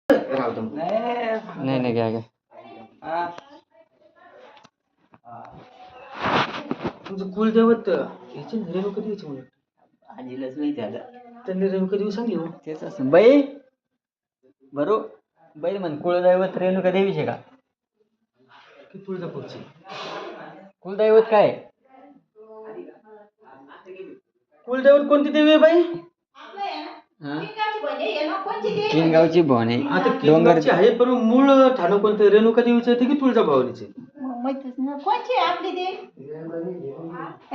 राहतो नाही नाही घ्या घ्या. तुमचं कुलदैवत याची रेणुका द्यायची म्हणून आजीलाच नाही त्याला त्यांनी रेणुका देऊ सांगली हो. तेच असं बाई बरोबर बाई म्हण कुलदैवत रेणुका देवीचे का की तुळजापूरची कुलदैवत काय कुलदैवत कोणती देवी आहे बाई? किनगावची भवानी. आता किनगावची आहे पण मूळ ठाणं कोणतं रेणुका देवीचं आहे की तुळजाभवानीचे कोणची आपली देवी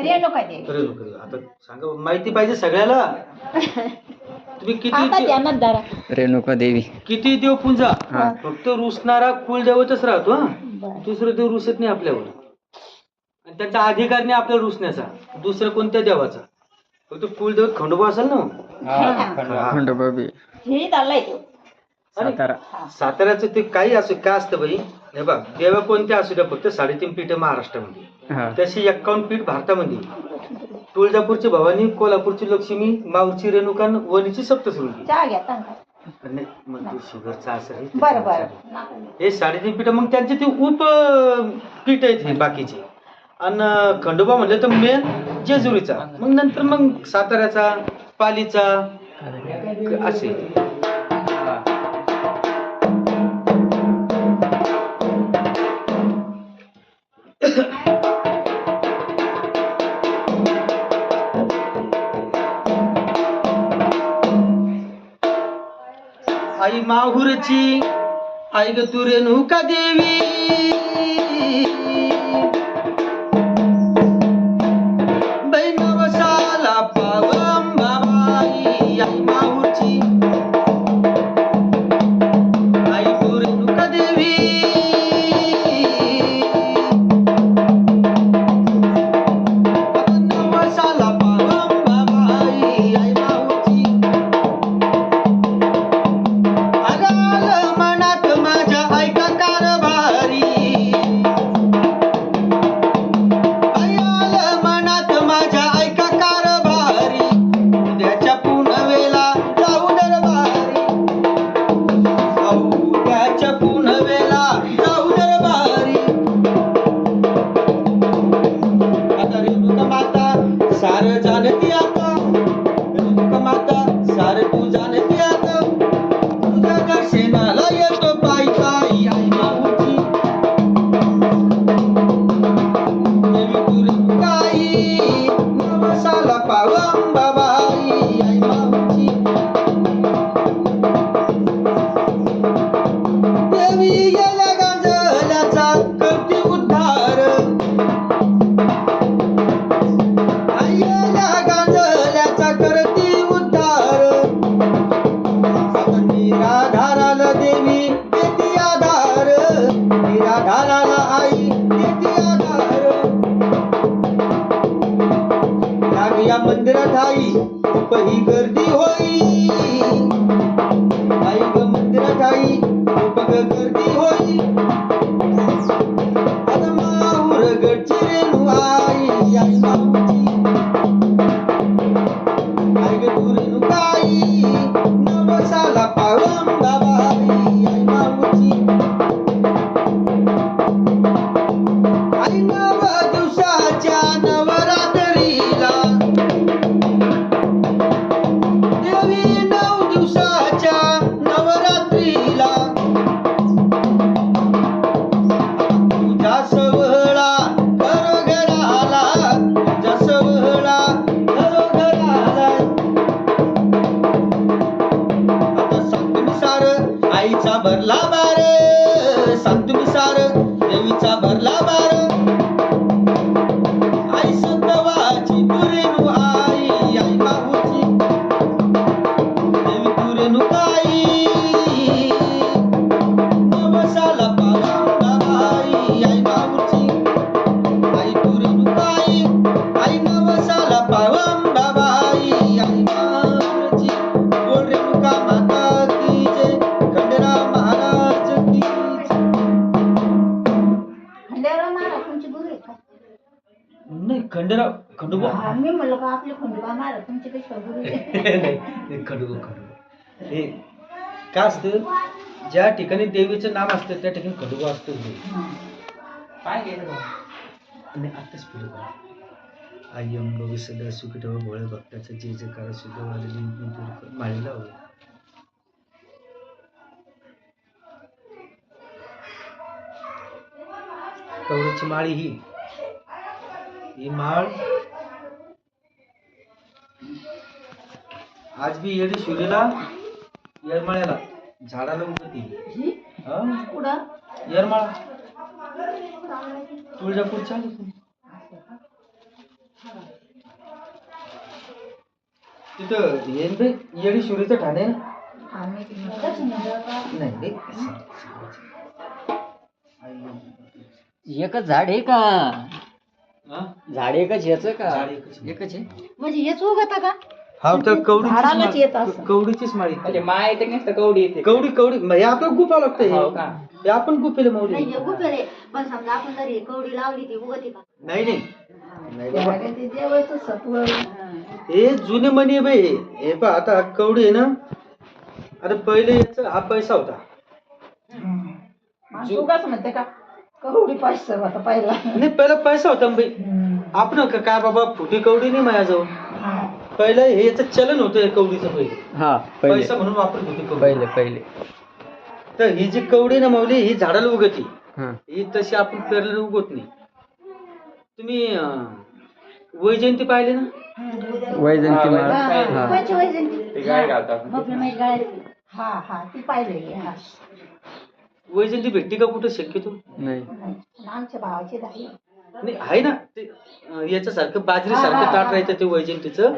रेणुका देवी. रेणुका देवी आता सांगा माहिती पाहिजे सगळ्याला. तुम्ही किती रेणुका देवी किती देव पूजा फक्त रुसणारा कुलदैवतच राहतो हा दुसरं देव रुसत नाही आपल्यावर आणि त्याचा अधिकार नाही आपल्याला रुसण्याचा दुसरं कोणत्या देवाचा फक्त कुलदैवत खंडोबा असेल ना खंडोबा बी सातारा साताऱ्याचं ते काही असो काय असतं बाई हे बघ देवा कोणत्या असू द्या फक्त 3.5 पीठ महाराष्ट्रामध्ये तशी 51 पीठ भारतामध्ये तुळजापूरची भवानी कोल्हापूरची लक्ष्मी माऊरची रेणुका वणीची सप्तशृंगी मग शुगरचा असं हे 3.5 पीठ मग त्यांचे ते उप पीठ आहेत हे बाकीचे आणि खंडोबा म्हणलं तर मेन जेजुरीचा मग नंतर मग साताऱ्याचा पालीचा असे. आई माहुरची आई ग तू रेणुका देवी बैनवसाला पावम बाबाई आई माहुरची आई तू रेणुका देवी बैनवसाला पावम बाबाई आई माहुरची मंदिरात आई खूप ही गर्दी होई आई ग मंदिरात आई खूप गर्दी होई आता माहुर गडची रेणू आई आई माऊची आई ग तू रेणुका आई नवसाला पावम बाबाई आई माऊची आई 9 दिवसाच्या नवरात्रीला आईचा भरला बार सांगतो सार देवीचा भरला बार आई सतवाची तू रेणू आई आई बाबूची देवी तू रेणुका आई नवसाला पावम बाबाई आई बाबूची आई तू रेणुका आई नवसाला पावम बाबाई आई बाबूची बोल रेणुका माता की जय महाराज की नाही खंडोबा मी म्हणलं का आपले खंडोबा महाराज तुमचे कशा गुरु नाही खंडोबा हे काय असतं ज्या ठिकाणी देवीचं नाम असतं त्या ठिकाणी खंडोबा असतो. काय केलं आणि आताच पुढे बघा. आय्यम भवी सदा सुखितव भोळे भक्ताचं जे जे करा सुद्धा वालेली माळीला हवं. कवडीची माळी ही माळ आज बी येडी शिवलेला येरमाळ्याला झाडाला उगती. कुठं येरमाळा तुळजापूरच्या तिथं येडी शिवरीचं ठाणे नाही रे. एकच झाड आहे का? हा? झाड एकच याचं का? झाड एकच. एकच आहे. म्हणजे हेच उगत का? हा तर झाडालाच येत असं. कवडीचीच माळी. म्हणजे माय येते की नुसतं कवडी येते? कवडी हे आपलं गुफा हो लागतं. का? हे आपण गुफेले माऊली. नाही हे गुफेले पण समजा आपण जर हे कवडी लावली ती उगती का? नाही नाही नाही बाबा. ते देवाचं सत्व. हे जुने मनी आहे बाई. हे पहा आता कवडी आहे ना. आता पहिले याचा हा पैसा होता. उगाच म्हणते का कवडी पैसा होता पहिला. नाही पहिला पैसा होता ना बाई. आपण काय बाबा फुटी कवडी नाही माझ्याजवळ. पहिलं हे याचं चलन होतं हे कवडीचं पहिले. हा पहिले पैसा म्हणून वापरत होती कवडी. पहिले पहिले. तर ही जी कवडी ना माऊली ही झाडाला उगती. हा ही तशी आपण पेरलेलं उगवत नाही. तुम्ही वैजयंती पाहिले ना. वैजंती माळ. हा कोणची वैजयंती? ते काय घालतात? आपली म्हैस गाळायची. हा हा ती पाहिलेली. हा वैजयंती भेटते का कुठं शक्यतो? नाही. आमच्या भावाची झाली. नाही आहे ना ते याच्यासारखं बाजरी सारखं ताट राहायचं ते वैजयंतीचं.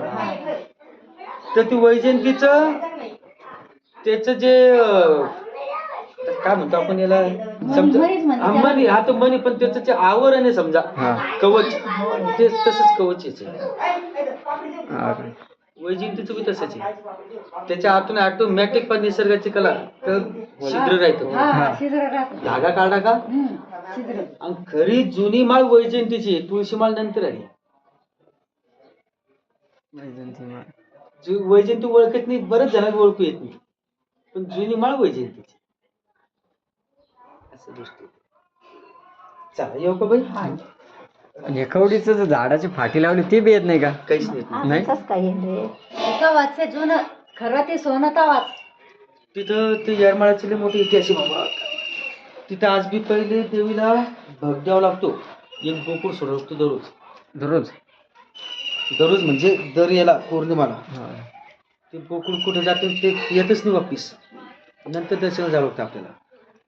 तर ती वैजयंतीचं त्याचं जे काय म्हणतो आपण याला समजा मनी. हा तो मनी पण त्याचं जे आवरण आहे समजा कवच ते तसंच कवच वैजयंतीचं बी तसंच आहे. त्याच्या आतून ऑटोमॅटिक पण निसर्गाची कला तर छिद्र राहतो. धागा काढा का आणि खरी जुनी माळ वैजयंतीची. तुळशी माळ नंतर आली. वैजंती माळ. वैजयंती ओळखत नाही. बरेच जणांना ओळखू येत नाही पण जुनी माळ वैजयंतीची असं गोष्टी. चला येऊ का बाई. आणि कवडीचं जर झाडाची फाटी लावली ते बी येत नाही का? काहीच नाही. नाही. तवाच जुनं खरं ते सोनं तवाच. तिथं ते येरमाळ्याचे लय मोठे इतिहास आहे बाबा. तिथं आज बी पहिले देवीला भग द्यावा लागतो. एक गोकुळ सोडावं लागतो दररोज. दररोज दररोज म्हणजे दर याला पौर्णिमाला. हा. ते गोकुळ कुठे जाते ते येतच नाही वापिस. नंतर दर्शन जावं लागतं आपल्याला.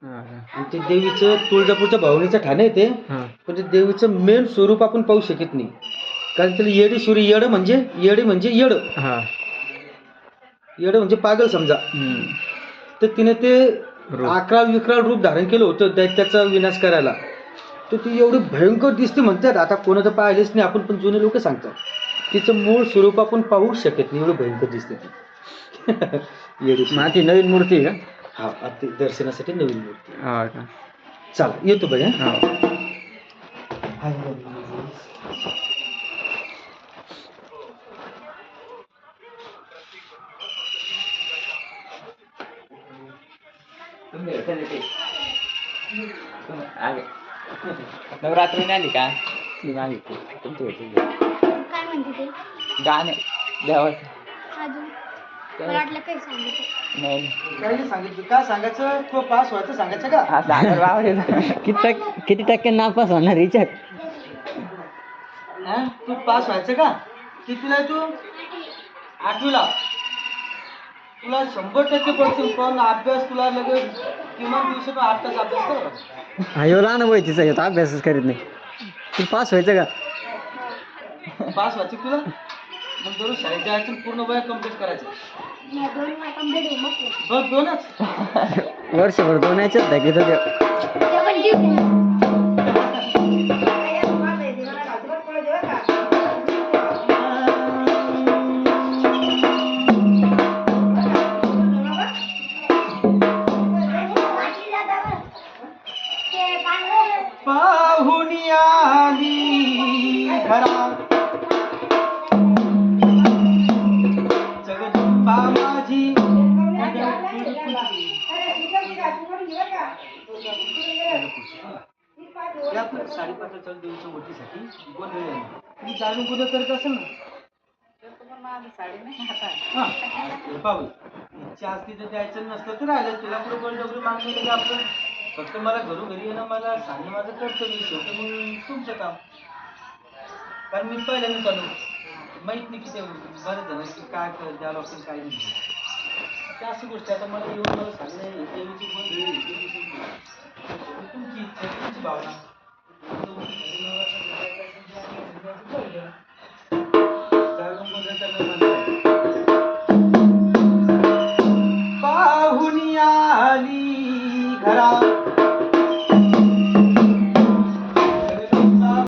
हा. आणि ते देवीचं तुळजापूरच्या भावनेचं ठाणे आहे ते. हा. पण ते देवीचं मेन स्वरूप आपण पाहू शकत नाही. कारण त्याला येडी सुरी येड म्हणजे येड. हा. येड म्हणजे पागल समजा. तर तिने ते 11 रूप धारण केलं होतं दैत्याचा विनाश करायला. तर ती एवढी भयंकर दिसते म्हणतात. आता कोणा तर पाहिलेच नाही आपण पण जुने लोक सांगतात. तिचं मूळ स्वरूप आपण पाहू शकत नाही. एवढं भयंकर दिसते ती. येडी ती नवीन मूर्ती आहे का? हा आता दर्शनासाठी नवीन मूर्ती. हा का? चला येतो बाई. हा. नवरात्री नाही आली का? ती नाही तुमची होती. काय म्हणते ते गाणे देवाचं. अजून मला वाटलं काही सांगितलं नाही. काही सांगितलं का सांगायचं. तो पास व्हायचं सांगायचं का. हा सागर बाबा किती टक्के नापास होणार विचार. तू पास व्हायचं का. कितीला आहे तू. 8वीला. तुला 100% पडतील पण अभ्यास तुला लगेच किमान दिवसातून 8 तास अभ्यास कर. हा एवढा अनुभव आहे तिचा. येतो अभ्यासच करीत नाही. तू पास व्हायचं का. पास व्हायचं तुला. मग दररोज शाळेत जायचं पूर्ण वय कम्प्लीट करायचं. या 2 कंप्लीट होईल मग बघ 2च वर्षभर 2 याच्यात आहे की ते पण ठीक आहे. पाहुणी आली घरात जगदंबा माझी. घरात साडेपाच चालू देवीच्या ओटीसाठी गोंधळ आहे. तुम्ही जाणून गोंधळ करत असेल ना. हा, हे पाहू इच्छा असती तर द्यायचं नसतं तर राहिलं तुला पुढे बळजबरी मागणी की आपलं फक्त मला घरोघरी येणं मला सांगणं माझं कर्तव्य शेवटी मग तुमचं काम. कारण मी पहिल्यांदा चालू माहित नाही की ते बरं झालं की काय द्या लागतं काय नाही त्या अशी गोष्टी आता मला येऊन मला सांगणं देवीची गोंधळी तुमची इच्छा तुमची भावना